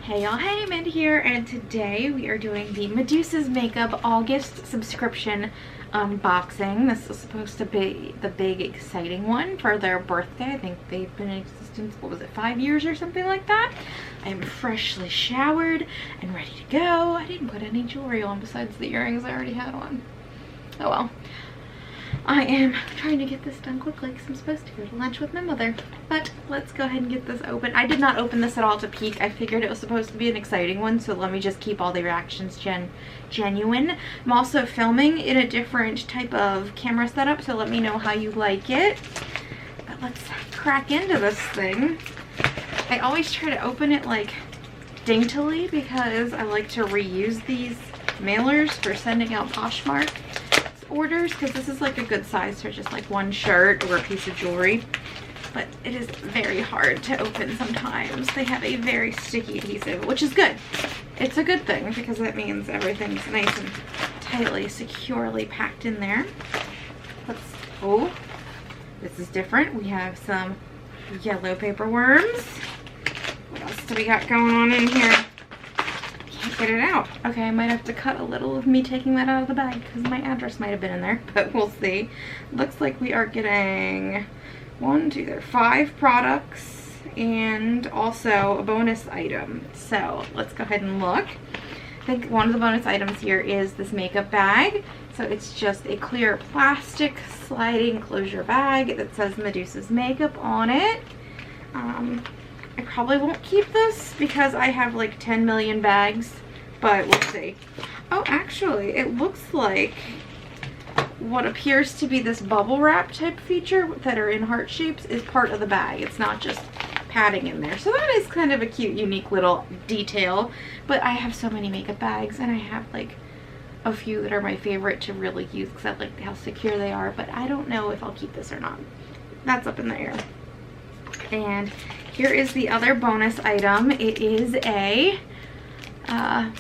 Hey y'all, hey, Amanda here, and today we are doing the Medusa's Makeup August subscription unboxing. This is supposed to be the big exciting one for their birthday. I think they've been in existence, what was it, 5 years or something like that. I am freshly showered and ready to go. I didn't put any jewelry on besides the earrings I already had on. Oh well. I am trying to get this done quickly because I'm supposed to go to lunch with my mother. But let's go ahead and get this open. I did not open this at all to peek. I figured it was supposed to be an exciting one, so let me just keep all the reactions genuine. I'm also filming in a different type of camera setup, so let me know how you like it. But let's crack into this thing. I always try to open it like daintily because I like to reuse these mailers for sending out Poshmark orders, because this is like a good size for just like one shirt or a piece of jewelry, but it is very hard to open sometimes. They have a very sticky adhesive, which is good. It's a good thing because that means everything's nice and tightly, securely packed in there. Oh, this is different. We have some yellow paper worms. What else do we got going on in here? Get it out. Okay, I might have to cut a little of me taking that out of the bag because my address might have been in there, but we'll see. Looks like we are getting 5 products and also a bonus item. So let's go ahead and look. I think one of the bonus items here is this makeup bag. So it's just a clear plastic sliding closure bag that says Medusa's Makeup on it. I probably won't keep this because I have like 10 million bags, but we'll see. Oh, actually, it looks like what appears to be this bubble wrap type feature that are in heart shapes is part of the bag. It's not just padding in there. So that is kind of a cute, unique little detail. But I have so many makeup bags, and I have like a few that are my favorite to really use because I like how secure they are, but I don't know if I'll keep this or not. That's up in the air. And here is the other bonus item. It is a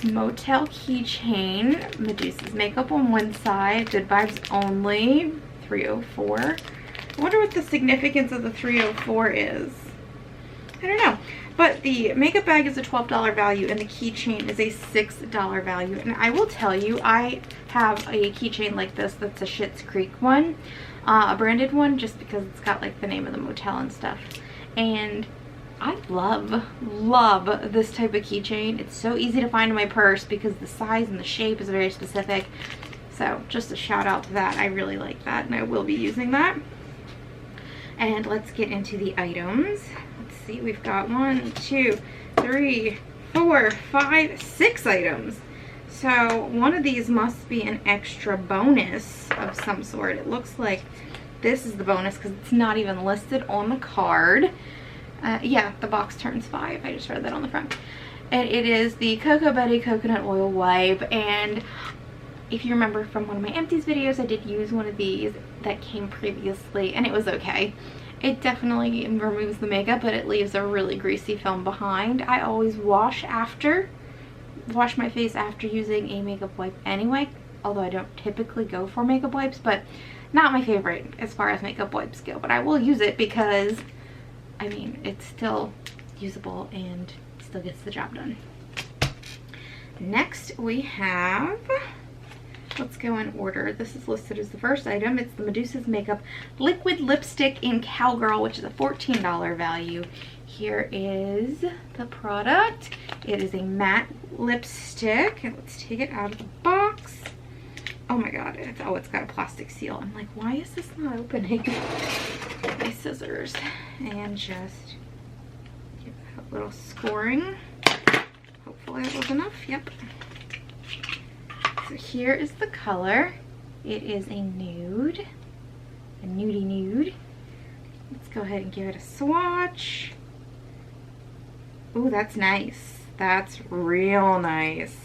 motel keychain. Medusa's Makeup on one side, good vibes only, 304. I wonder what the significance of the 304 is. I don't know. But the makeup bag is a $12 value and the keychain is a $6 value. And I will tell you, I have a keychain like this that's a Schitt's Creek one, a branded one, just because it's got like the name of the motel and stuff. And I love this type of keychain. It's so easy to find in my purse because the size and the shape is very specific. So just a shout out to that. I really like that and I will be using that. And let's get into the items. Let's see, we've got 1, 2, 3, 4, 5, 6 items. So one of these must be an extra bonus of some sort. It looks like this is the bonus because it's not even listed on the card. Yeah, the box turns 5. I just read that on the front. And it is the Cocoa Betty Coconut Oil Wipe. And if you remember from one of my empties videos, I did use one of these that came previously, and it was okay. It definitely removes the makeup, but it leaves a really greasy film behind. I always wash my face after using a makeup wipe anyway, although I don't typically go for makeup wipes, but not my favorite as far as makeup wipes go. But I will use it because I mean, it's still usable and still gets the job done. Next we have, let's go in order. This is listed as the first item. It's the Medusa's Makeup Liquid Lipstick in Cowgirl, which is a $14 value. Here is the product. It is a matte lipstick. And let's take it out of the box. Oh my god, it's got a plastic seal. I'm like, why is this not opening? Get my scissors and just give that a little scoring. Hopefully that was enough. Yep. So here is the color. It is a nude, a nudie nude. Let's go ahead and give it a swatch. Ooh, that's nice. That's real nice.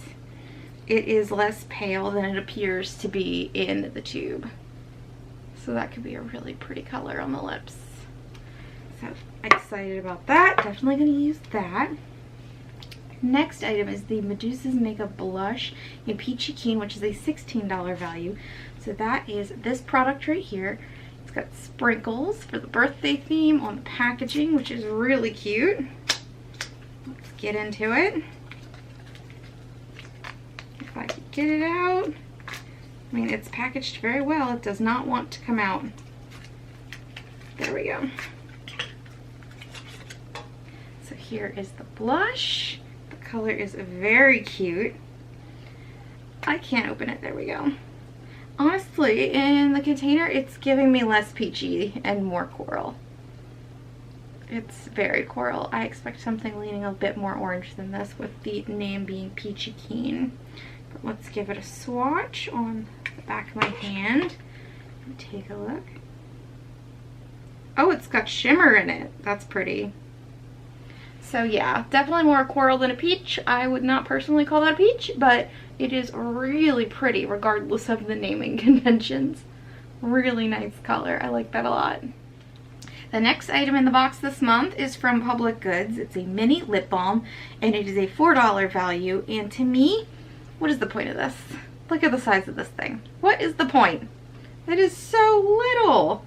It is less pale than it appears to be in the tube. So that could be a really pretty color on the lips. So I'm excited about that. Definitely going to use that. Next item is the Medusa's Makeup Blush in Peachy Keen, which is a $16 value. So that is this product right here. It's got sprinkles for the birthday theme on the packaging, which is really cute. Let's get into it. If I could get it out. I mean, it's packaged very well. It does not want to come out. There we go. So here is the blush. The color is very cute. I can't open it. There we go. Honestly, in the container, it's giving me less peachy and more coral. It's very coral. I expect something leaning a bit more orange than this, with the name being Peachy Keen. But let's give it a swatch on the back of my hand and take a look. Oh, it's got shimmer in it. That's pretty. So yeah, definitely more coral than a peach. I would not personally call that a peach, but it is really pretty regardless of the naming conventions. Really nice color. I like that a lot. The next item in the box this month is from Public Goods. It's a mini lip balm, and it is a $4 value. And to me, what is the point of this? Look at the size of this thing. What is the point? It is so little.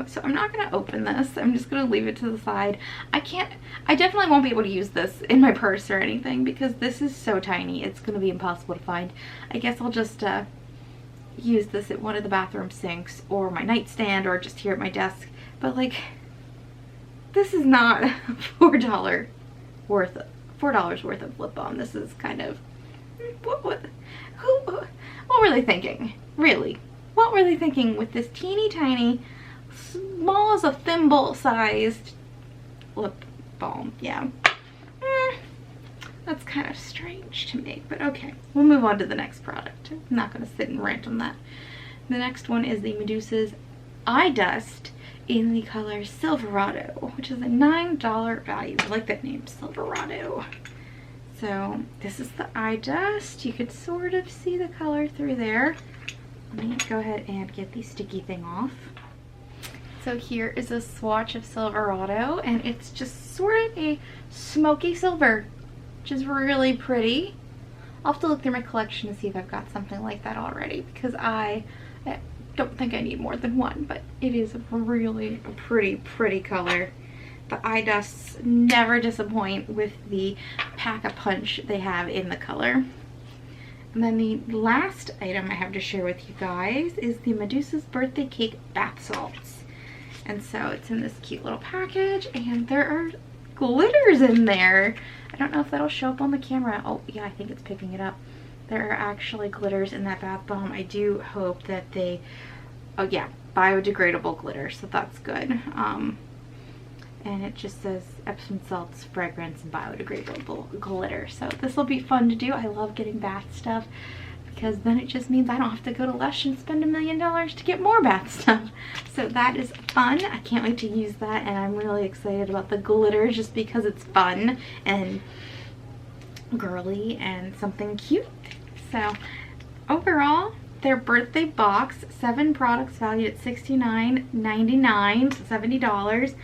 So I'm not going to open this. I'm just going to leave it to the side. I definitely won't be able to use this in my purse or anything because this is so tiny. It's going to be impossible to find. I guess I'll just use this at one of the bathroom sinks or my nightstand or just here at my desk. But like, this is not $4 worth of lip balm. This is kind of, what were they thinking? Really? What were they thinking with this teeny tiny, small as a thimble sized lip balm? Yeah. That's kind of strange to me, but okay. We'll move on to the next product. I'm not going to sit and rant on that. The next one is the Medusa's Eye Dust in the color Silverado, which is a $9 value. I like that name, Silverado. So this is the eye dust. You could sort of see the color through there. Let me go ahead and get the sticky thing off. So here is a swatch of Silverado, and it's just sort of a smoky silver, which is really pretty. I'll have to look through my collection to see if I've got something like that already, because I don't think I need more than one, but it is really a pretty color. The eye dusts never disappoint with the pack-a-punch they have in the color. And then the last item I have to share with you guys is the Medusa's Birthday Cake Bath Salts. And so it's in this cute little package, and there are glitters in there. I don't know if that'll show up on the camera. Oh yeah, I think it's picking it up. There are actually glitters in that bath bomb. I do hope that they, oh yeah, biodegradable glitter, so that's good. And it just says Epsom salts, fragrance, and biodegradable glitter. So this will be fun to do. I love getting bath stuff because then it just means I don't have to go to Lush and spend $1 million to get more bath stuff. So that is fun. I can't wait to use that, and I'm really excited about the glitter just because it's fun and girly and something cute. So overall, their birthday box, 7 products valued at $69.99, so $70.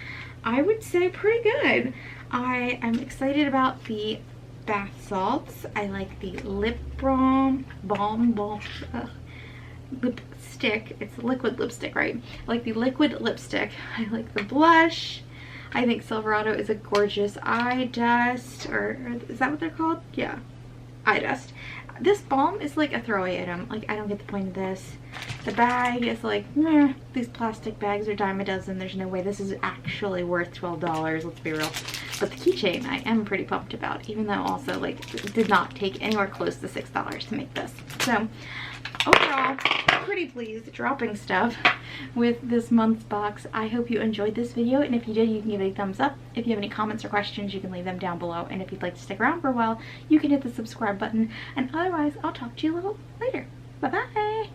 I would say pretty good. I am excited about the bath salts. I like the lip lipstick. It's liquid lipstick, right? I like the liquid lipstick. I like the blush. I think Silverado is a gorgeous eye dust, or is that what they're called? Yeah, eye dust. This balm is like a throwaway item. Like, I don't get the point of this. The bag is like, meh, these plastic bags are dime a dozen. There's no way this is actually worth $12, let's be real. But the keychain I am pretty pumped about, even though also like did not take anywhere close to $6 to make this. So overall, pretty pleased dropping stuff with this month's box. I hope you enjoyed this video, and if you did, you can give it a thumbs up. If you have any comments or questions, you can leave them down below, and if you'd like to stick around for a while, you can hit the subscribe button, and otherwise I'll talk to you a little later. Bye bye.